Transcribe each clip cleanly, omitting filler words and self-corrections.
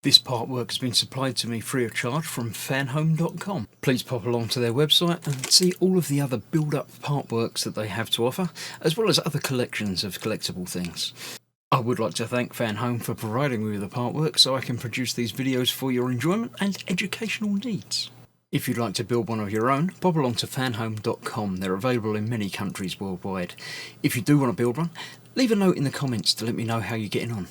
This part work has been supplied to me free of charge from Fanhome.com. Please pop along to their website and see all of the other build-up part works that they have to offer, as well as other collections of collectible things. I would like to thank Fanhome for providing me with the part work so I can produce these videos for your enjoyment and educational needs. If you'd like to build one of your own, pop along to fanhome.com. They're available in many countries worldwide. If you do want to build one, leave a note in the comments to let me know how you're getting on.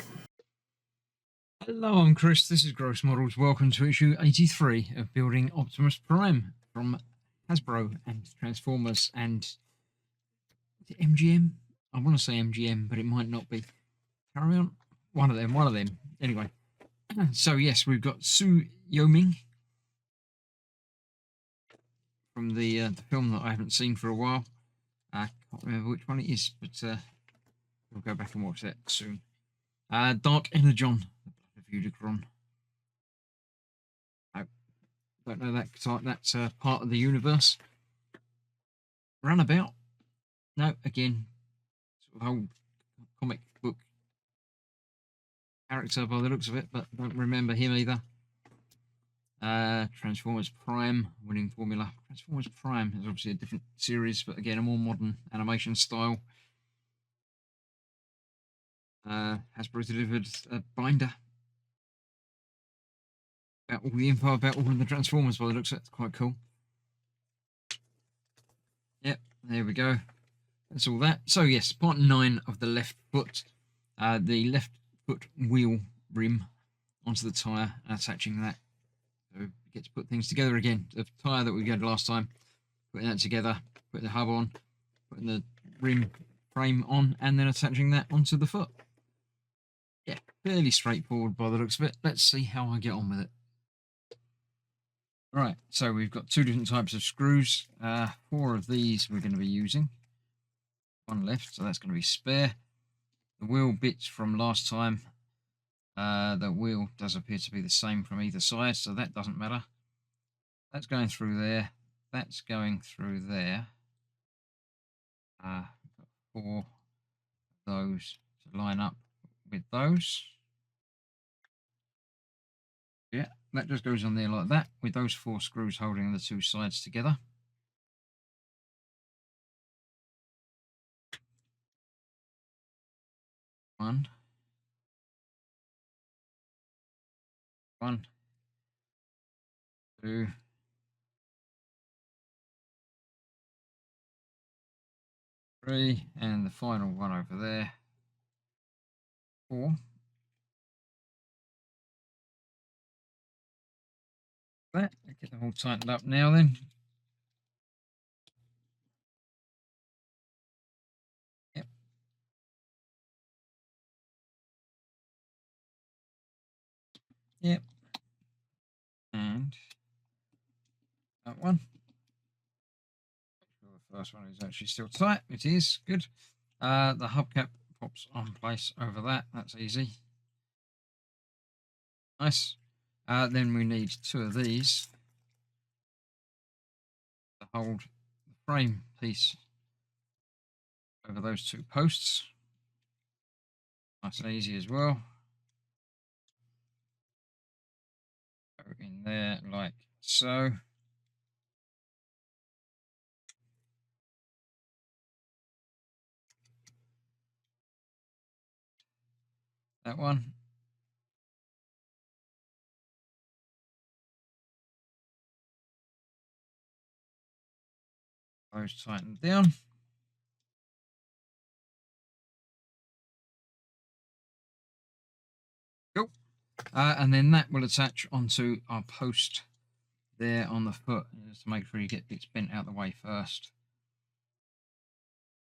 Hello, I'm Chris, this is Gross Models. Welcome to issue 83 of Building Optimus Prime from Hasbro and Transformers and MGM. I want to say MGM, but it might not be. Carry on. One of them. Anyway, so yes, we've got Su Yoming from the film that I haven't seen for a while. I can't remember which one it is, but we'll go back and watch that soon. Dark Energon, Unicron. I don't know that type. That's part of the universe. Runabout. No, again, sort of old comic book character by the looks of it, but don't remember him either. Transformers Prime, winning formula. Transformers Prime is obviously a different series, but again, a more modern animation style. Hasbro delivered a binder about all the info about all of the Transformers by the looks of it. It's quite cool. Yep, there we go. That's all that. So yes, part 9 of the left foot. The left foot wheel rim onto the tyre and attaching that. So we get to put things together again. The tyre that we had last time, putting that together, putting the hub on, putting the rim frame on, and then attaching that onto the foot. Yeah, fairly straightforward by the looks of it. Let's see how I get on with it. Right, so we've got 2 different types of screws. 4 of these we're going to be using. 1 left, so that's going to be spare. The wheel bits from last time, the wheel does appear to be the same from either side, so that doesn't matter. That's going through there. That's going through there. 4 of those to line up with those. Yeah, that just goes on there like that, with those 4 screws holding the 2 sides together. One, 2, 3, and the final one over there. 4. That, get them all tightened up now then. Yep. Yep. And that one. The first one is actually still tight. It is good. The hubcap pops on place over that. That's easy. Nice. Then we need 2 of these to hold the frame piece over those 2 posts. Nice and easy as well. Go in there like so. That one. Those tightened down. Cool. And then that will attach onto our post there on the foot, just to make sure you get bits bent out the way first.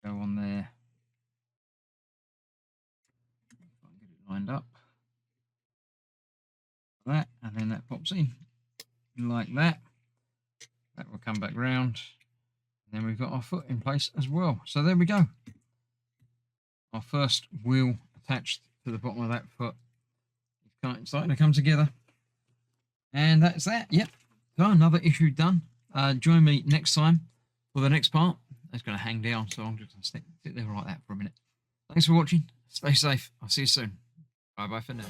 Go on there. Get it lined up. That, and then that pops in like that. That will come back round. And then we've got our foot in place as well. So there we go. Our first wheel attached to the bottom of that foot. It's starting to come together. And that's that. Yep. So another issue done. Join me next time for the next part. It's going to hang down, so I'm just going to sit there like that for a minute. Thanks for watching. Stay safe. I'll see you soon. Bye bye for now.